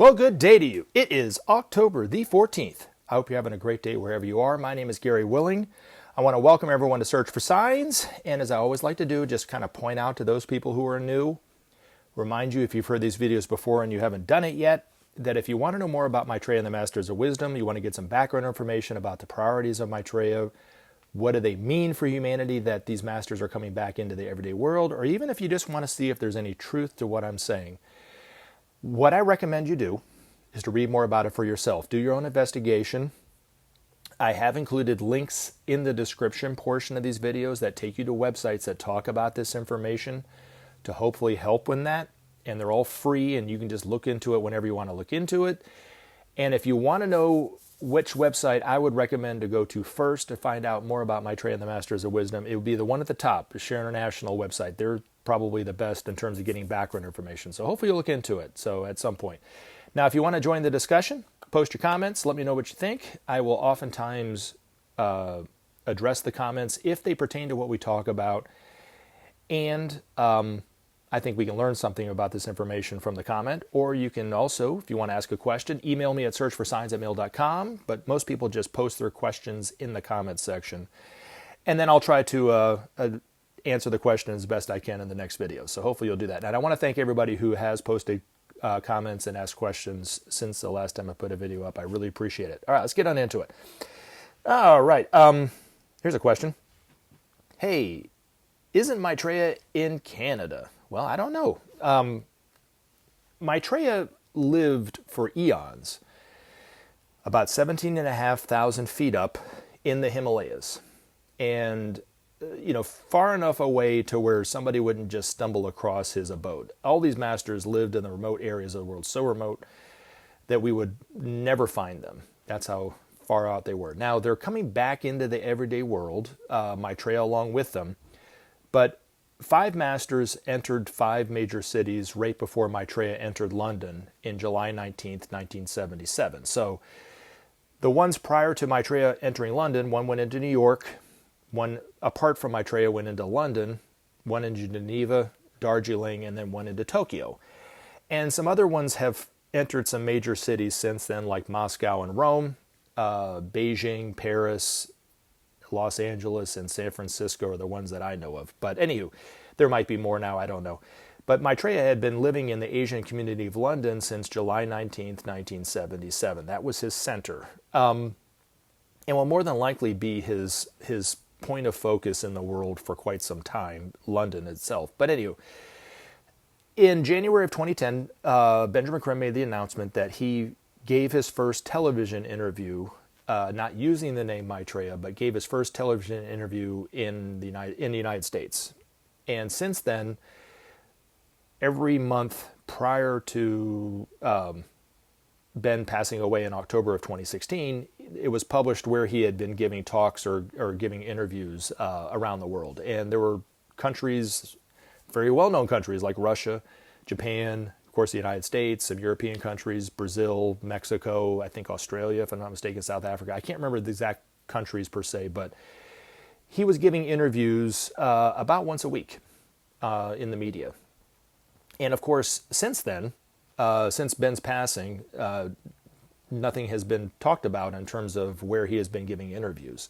Well, good day to you. It is October the 14th. I hope you're having a great day wherever you are. My name is Gary Willing. I want to welcome everyone to Search for Signs. And as I always like to do, just kind of point out to those people who are new, remind you if you've heard these videos before and you haven't done it yet, that if you want to know more about Maitreya and the Masters of Wisdom, you want to get some background information about the priorities of Maitreya, what do they mean for humanity that these masters are coming back into the everyday world, or even if you just want to see if there's any truth to what I'm saying, what I recommend you do is to read more about it for yourself. Do your own investigation. I have included links in the description portion of these videos that take you to websites that talk about this information to hopefully help with that. And they're all free and you can just look into it whenever you want to look into it. And if you want to know which website I would recommend to go to first to find out more about Maitreya and the Masters of Wisdom, it would be the one at the top, the Share International website. They're probably the best in terms of getting background information. So hopefully you'll look into it. So at some point. Now, if you want to join the discussion, post your comments. Let me know what you think. I will oftentimes address the comments if they pertain to what we talk about. And I think we can learn something about this information from the comment. Or you can also, if you want to ask a question, email me at searchforsigns@mail.com. But most people just post their questions in the comments section. And then I'll try to answer the question as best I can in the next video. So hopefully you'll do that. And I want to thank everybody who has posted comments and asked questions since the last time I put a video up. I really appreciate it. All right, let's get on into it. All right, here's a question. Hey, isn't Maitreya in Canada? Well, I don't know. Maitreya lived for eons, about 17,500 feet up in the Himalayas. And far enough away to where somebody wouldn't just stumble across his abode. All these masters lived in the remote areas of the world, so remote that we would never find them. That's how far out they were. Now, they're coming back into the everyday world, Maitreya along with them, but 5 masters entered 5 major cities right before Maitreya entered London in July 19th, 1977. So the ones prior to Maitreya entering London, one went into New York, one, apart from Maitreya, went into London, one into Geneva, Darjeeling, and then one into Tokyo. And some other ones have entered some major cities since then, like Moscow and Rome, Beijing, Paris, Los Angeles, and San Francisco are the ones that I know of. But anywho, there might be more now, I don't know. But Maitreya had been living in the Asian community of London since July 19th, 1977. That was his center. And will more than likely be his point of focus in the world for quite some time, London itself. But anyway, in January of 2010, Benjamin Creme made the announcement that he gave his first television interview, not using the name Maitreya, but gave his first television interview in the United States. And since then, every month prior to Ben passing away in October of 2016, it was published where he had been giving talks or giving interviews around the world. And there were countries, very well-known countries like Russia, Japan, of course the United States, some European countries, Brazil, Mexico, I think Australia, if I'm not mistaken, South Africa. I can't remember the exact countries per se, but he was giving interviews about once a week in the media. And of course, since then, since Ben's passing, nothing has been talked about in terms of where he has been giving interviews.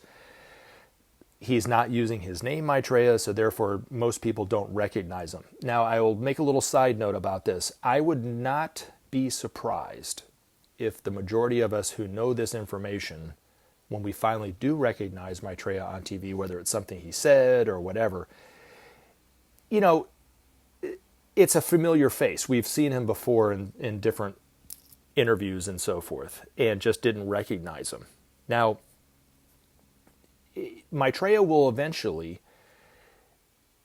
He's not using his name Maitreya, so therefore most people don't recognize him. Now, I will make a little side note about this. I would not be surprised if the majority of us who know this information, when we finally do recognize Maitreya on TV, whether it's something he said or whatever, it's a familiar face. We've seen him before in different interviews and so forth, and just didn't recognize him. Now, Maitreya will eventually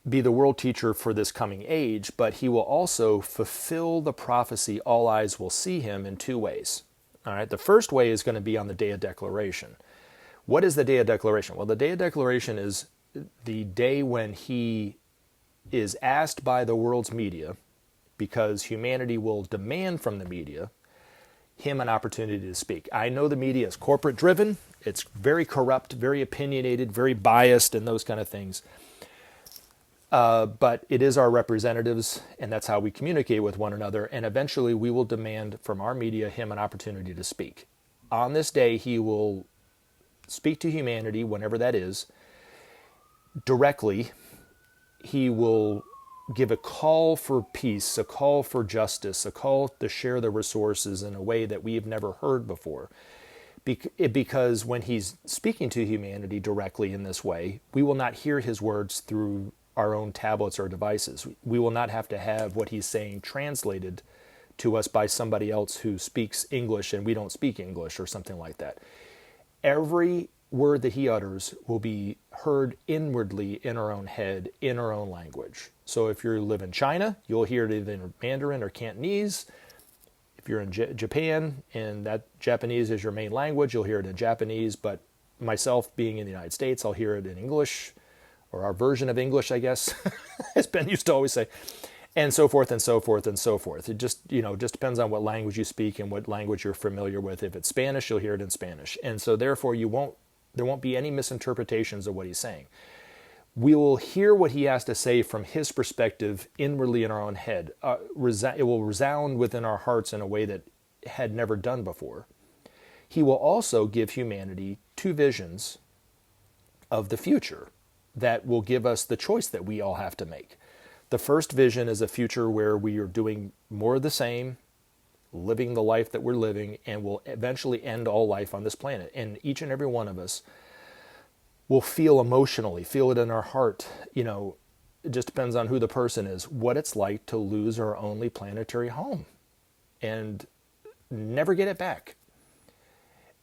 be the world teacher for this coming age, but he will also fulfill the prophecy, all eyes will see him, in 2 ways. All right, the first way is going to be on the Day of Declaration. What is the Day of Declaration? Well, the Day of Declaration is the day when he is asked by the world's media, because humanity will demand from the media, him an opportunity to speak. I know the media is corporate driven. It's very corrupt, very opinionated, very biased, and those kind of things. But it is our representatives, and that's how we communicate with one another. And eventually we will demand from our media him an opportunity to speak. On this day, he will speak to humanity, whenever that is, directly. He will give a call for peace, a call for justice, a call to share the resources in a way that we have never heard before. Because when he's speaking to humanity directly in this way, we will not hear his words through our own tablets or devices. We will not have to have what he's saying translated to us by somebody else who speaks English and we don't speak English or something like that. Every word that he utters will be heard inwardly in our own head, in our own language. So if you live in China, you'll hear it either in Mandarin or Cantonese. If you're in Japan and that Japanese is your main language, you'll hear it in Japanese. But myself being in the United States, I'll hear it in English, or our version of English, I guess, as Ben used to always say, and so forth and so forth and so forth. It just depends on what language you speak and what language you're familiar with. If it's Spanish, you'll hear it in Spanish. And so therefore there won't be any misinterpretations of what he's saying. We will hear what he has to say from his perspective inwardly in our own head. It will resound within our hearts in a way that it had never done before. He will also give humanity two visions of the future that will give us the choice that we all have to make. The first vision is a future where we are doing more of the same, living the life that we're living, and will eventually end all life on this planet. And each and every one of us will feel emotionally, feel it in our heart. It just depends on who the person is, what it's like to lose our only planetary home and never get it back.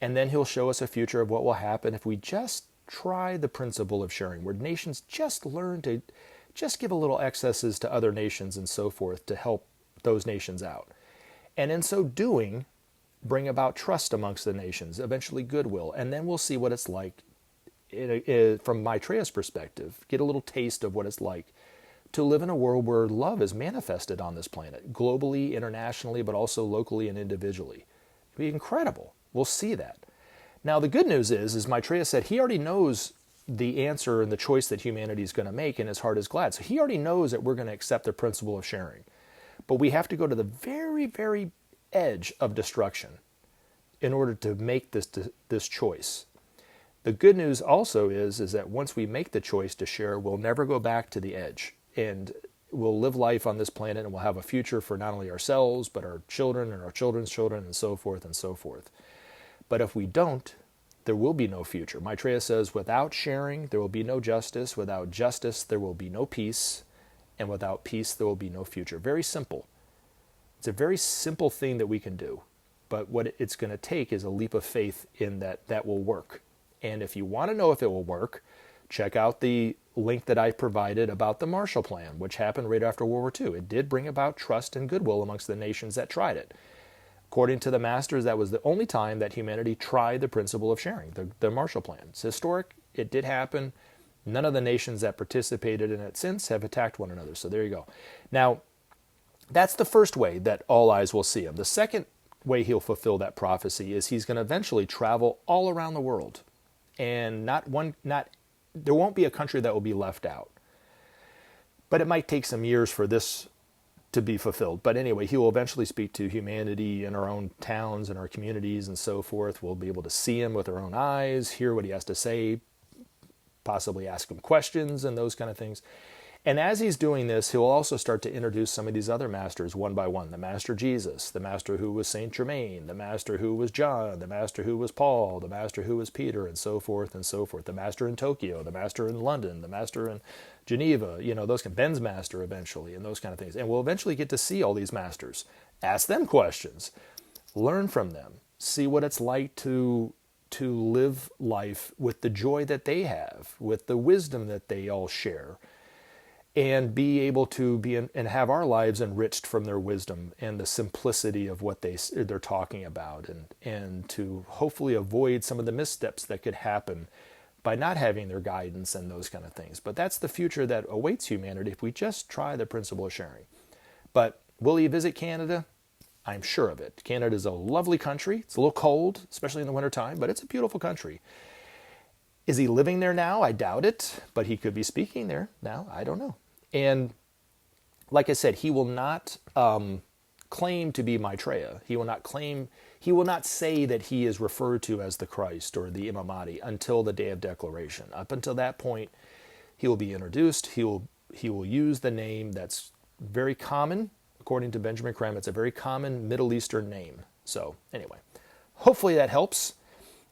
And then he'll show us a future of what will happen if we just try the principle of sharing, where nations just learn to just give a little excesses to other nations and so forth to help those nations out. And in so doing, bring about trust amongst the nations, eventually goodwill. And then we'll see what it's like, from Maitreya's perspective, get a little taste of what it's like to live in a world where love is manifested on this planet, globally, internationally, but also locally and individually. It'd be incredible. We'll see that. Now, the good news is Maitreya said he already knows the answer and the choice that humanity is going to make, and his heart is glad. So he already knows that we're going to accept the principle of sharing. But we have to go to the very, very edge of destruction in order to make this choice. The good news also is that once we make the choice to share, we'll never go back to the edge. And we'll live life on this planet, and we'll have a future for not only ourselves, but our children and our children's children, and so forth and so forth. But if we don't, there will be no future. Maitreya says, without sharing, there will be no justice. Without justice, there will be no peace. And without peace, there will be no future. Very simple. It's a very simple thing that we can do. But what it's going to take is a leap of faith in that will work. And if you want to know if it will work, check out the link that I provided about the Marshall Plan, which happened right after World War II. It did bring about trust and goodwill amongst the nations that tried it. According to the masters, that was the only time that humanity tried the principle of sharing, the Marshall Plan. It's historic. It did happen. None of the nations that participated in it since have attacked one another. So there you go. Now, that's the first way that all eyes will see him. The second way he'll fulfill that prophecy is he's going to eventually travel all around the world. And there won't be a country that will be left out. But it might take some years for this to be fulfilled. But anyway, he will eventually speak to humanity in our own towns and our communities and so forth. We'll be able to see him with our own eyes, hear what he has to say, possibly ask him questions and those kind of things. And as he's doing this, he'll also start to introduce some of these other masters one by one. The Master Jesus, the Master who was Saint Germain, the Master who was John, the Master who was Paul, the Master who was Peter, and so forth and so forth. The Master in Tokyo, the Master in London, the Master in Geneva, Ben's Master eventually, and those kind of things. And we'll eventually get to see all these masters. Ask them questions. Learn from them. See what it's like to live life with the joy that they have, with the wisdom that they all share, and be able to and have our lives enriched from their wisdom and the simplicity of what they're talking about, and to hopefully avoid some of the missteps that could happen by not having their guidance and those kind of things. But that's the future that awaits humanity if we just try the principle of sharing. But will he visit Canada? I'm sure of it. Canada is a lovely country. It's a little cold, especially in the wintertime, but it's a beautiful country. Is he living there now? I doubt it, but he could be speaking there now. I don't know. And like I said, he will not claim to be Maitreya. He will not say that he is referred to as the Christ or the Imam Mahdi until the day of declaration. Up until that point, he will be introduced. He will use the name that's very common, according to Benjamin Creme. It's a very common Middle Eastern name. So anyway, hopefully that helps.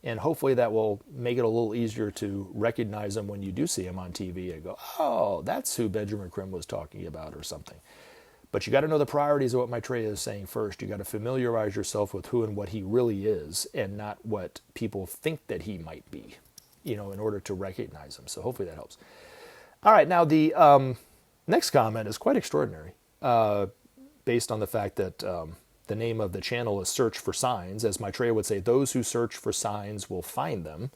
And hopefully that will make it a little easier to recognize him when you do see him on TV and go, oh, that's who Benjamin Creme was talking about or something. But you got to know the priorities of what Maitreya is saying first. You got to familiarize yourself with who and what he really is and not what people think that he might be, in order to recognize him. So hopefully that helps. All right, now the next comment is quite extraordinary based on the fact that the name of the channel is Search for Signs. As Maitreya would say, those who search for signs will find them.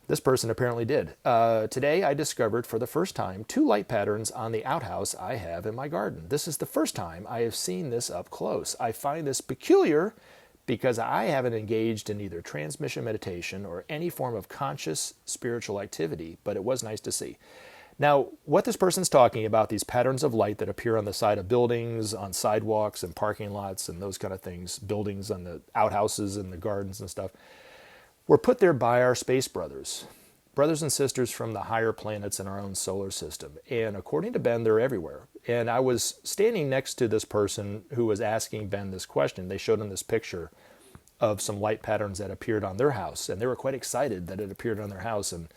This person apparently did. Today I discovered for the first time 2 light patterns on the outhouse I have in my garden. This is the first time I have seen this up close. I find this peculiar because I haven't engaged in either transmission meditation or any form of conscious spiritual activity, but it was nice to see. Now, what this person's talking about, these patterns of light that appear on the side of buildings, on sidewalks and parking lots and those kind of things, buildings on the outhouses and the gardens and stuff, were put there by our space brothers and sisters from the higher planets in our own solar system. And according to Ben, they're everywhere. And I was standing next to this person who was asking Ben this question. They showed him this picture of some light patterns that appeared on their house. And they were quite excited that it appeared on their house. And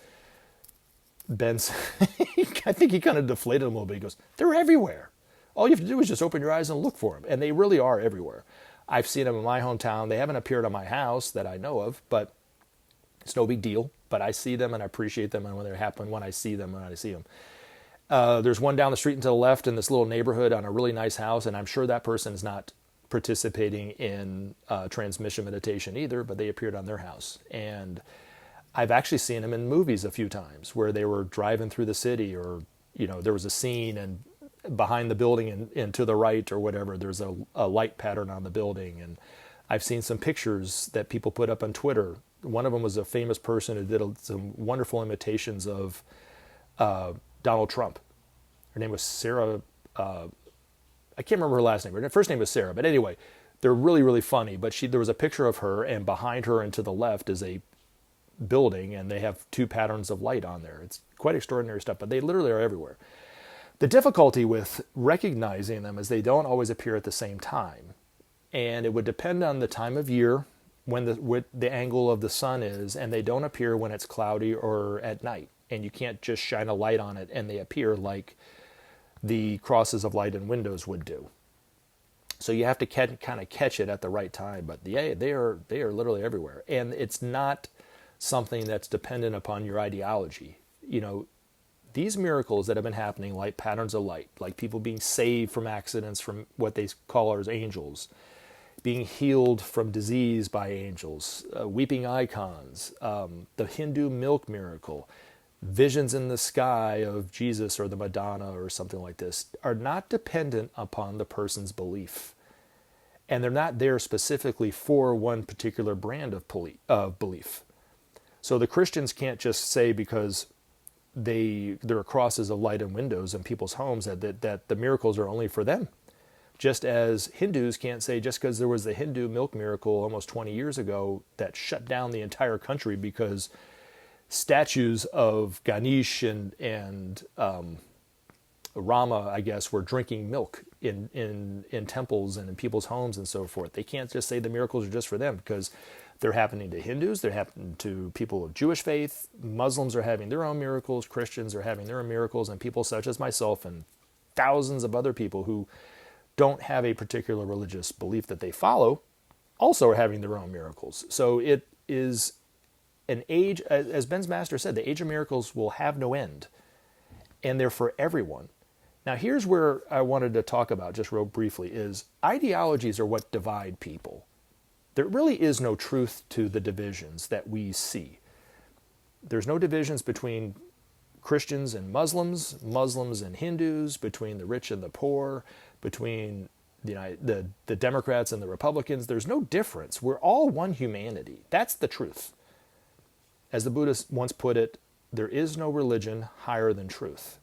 Ben's, I think he kind of deflated a little bit. He goes, they're everywhere. All you have to do is just open your eyes and look for them. And they really are everywhere. I've seen them in my hometown. They haven't appeared on my house that I know of, but it's no big deal. But I see them and I appreciate them. And when they happen, when I see them, there's one down the street and to the left in this little neighborhood on a really nice house. And I'm sure that person is not participating in transmission meditation either, but they appeared on their house. And I've actually seen them in movies a few times where they were driving through the city, or, there was a scene and behind the building and to the right or whatever, there's a light pattern on the building. And I've seen some pictures that people put up on Twitter. One of them was a famous person who did some wonderful imitations of Donald Trump. Her name was Sarah. I can't remember her last name. Her first name was Sarah. But anyway, they're really, really funny. But there was a picture of her, and behind her and to the left is a building, and they have 2 patterns of light on there. It's quite extraordinary stuff, but they literally are everywhere. The difficulty with recognizing them is they don't always appear at the same time. And it would depend on the time of year, when the angle of the sun is, and they don't appear when it's cloudy or at night. And you can't just shine a light on it and they appear like the crosses of light in windows would do. So you have to kind of catch it at the right time. But yeah, they are literally everywhere. And it's not something that's dependent upon your ideology. These miracles that have been happening, like patterns of light, like people being saved from accidents from what they call as angels, being healed from disease by angels, weeping icons, the Hindu milk miracle, visions in the sky of Jesus or the Madonna or something like this, are not dependent upon the person's belief. And they're not there specifically for one particular brand of belief. So the Christians can't just say because there are crosses of light in windows in people's homes that the miracles are only for them. Just as Hindus can't say just because there was the Hindu milk miracle almost 20 years ago that shut down the entire country because statues of Ganesh and Rama, I guess, were drinking milk in temples and in people's homes and so forth. They can't just say the miracles are just for them because they're happening to Hindus, they're happening to people of Jewish faith, Muslims are having their own miracles, Christians are having their own miracles, and people such as myself and thousands of other people who don't have a particular religious belief that they follow also are having their own miracles. So it is an age, as Ben's master said, the age of miracles will have no end, and they're for everyone. Now here's where I wanted to talk about just real briefly is ideologies are what divide people. There really is no truth to the divisions that we see. There's no divisions between Christians and Muslims, Muslims and Hindus, between the rich and the poor, between the Democrats and the Republicans. There's no difference. We're all one humanity. That's the truth. As the Buddha once put it, there is no religion higher than truth.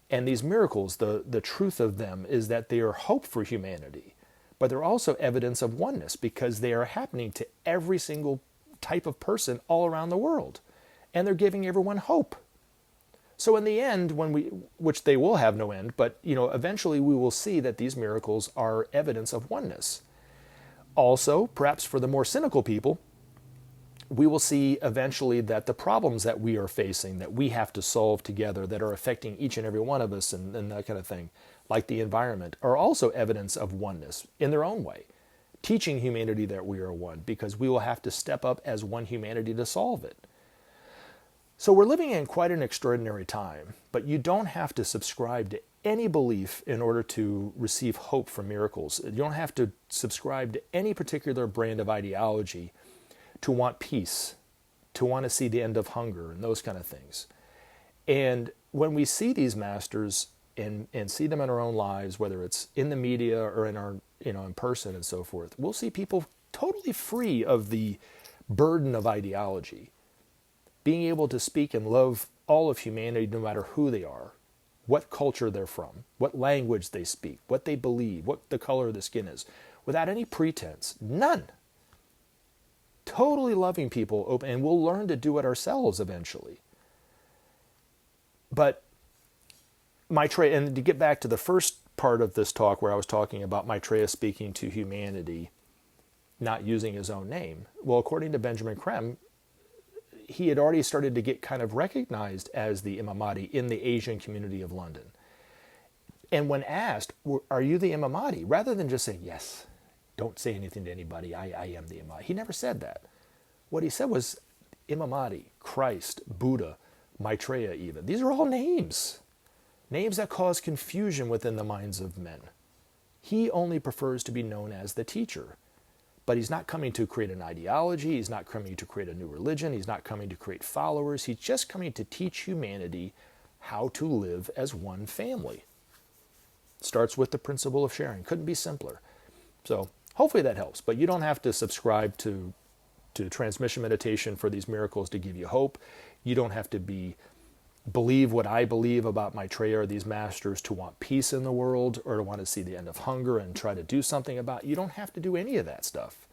And these miracles, the truth of them is that they are hope for humanity, but they're also evidence of oneness because they are happening to every single type of person all around the world. And they're giving everyone hope. So in the end, which they will have no end, but eventually we will see that these miracles are evidence of oneness. Also, perhaps for the more cynical people, we will see eventually that the problems that we are facing, that we have to solve together, that are affecting each and every one of us and that kind of thing, like the environment, are also evidence of oneness in their own way, teaching humanity that we are one, because we will have to step up as one humanity to solve it. So we're living in quite an extraordinary time, but you don't have to subscribe to any belief in order to receive hope from miracles. You don't have to subscribe to any particular brand of ideology to want peace, to want to see the end of hunger and those kind of things. And when we see these masters and see them in our own lives, whether it's in the media or in our, in person and so forth, we'll see people totally free of the burden of ideology, being able to speak and love all of humanity no matter who they are, what culture they're from, what language they speak, what they believe, what the color of the skin is, without any pretense. None. Totally loving people, open, and we'll learn to do it ourselves eventually. But Maitreya, and to get back to the first part of this talk where I was talking about Maitreya speaking to humanity, not using his own name. Well, according to Benjamin Creme, he had already started to get kind of recognized as the Imam Mahdi in the Asian community of London. And when asked, are you the Imam Mahdi? Rather than just saying, yes, don't say anything to anybody, I am the Imam Mahdi. He never said that. What he said was Imam Mahdi, Christ, Buddha, Maitreya even. These are all names. Names that cause confusion within the minds of men. He only prefers to be known as the teacher. But he's not coming to create an ideology. He's not coming to create a new religion. He's not coming to create followers. He's just coming to teach humanity how to live as one family. Starts with the principle of sharing. Couldn't be simpler. So hopefully that helps. But you don't have to subscribe to transmission meditation for these miracles to give you hope. You don't have to believe what I believe about Maitreya or these masters to want peace in the world or to want to see the end of hunger and try to do something about it. You don't have to do any of that stuff.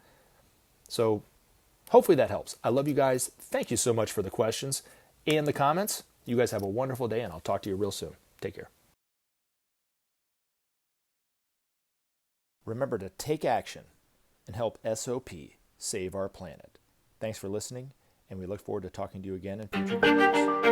So hopefully that helps. I love you guys. Thank you so much for the questions and the comments. You guys have a wonderful day, and I'll talk to you real soon. Take care. Remember to take action and help SOP save our planet. Thanks for listening, and we look forward to talking to you again in future videos.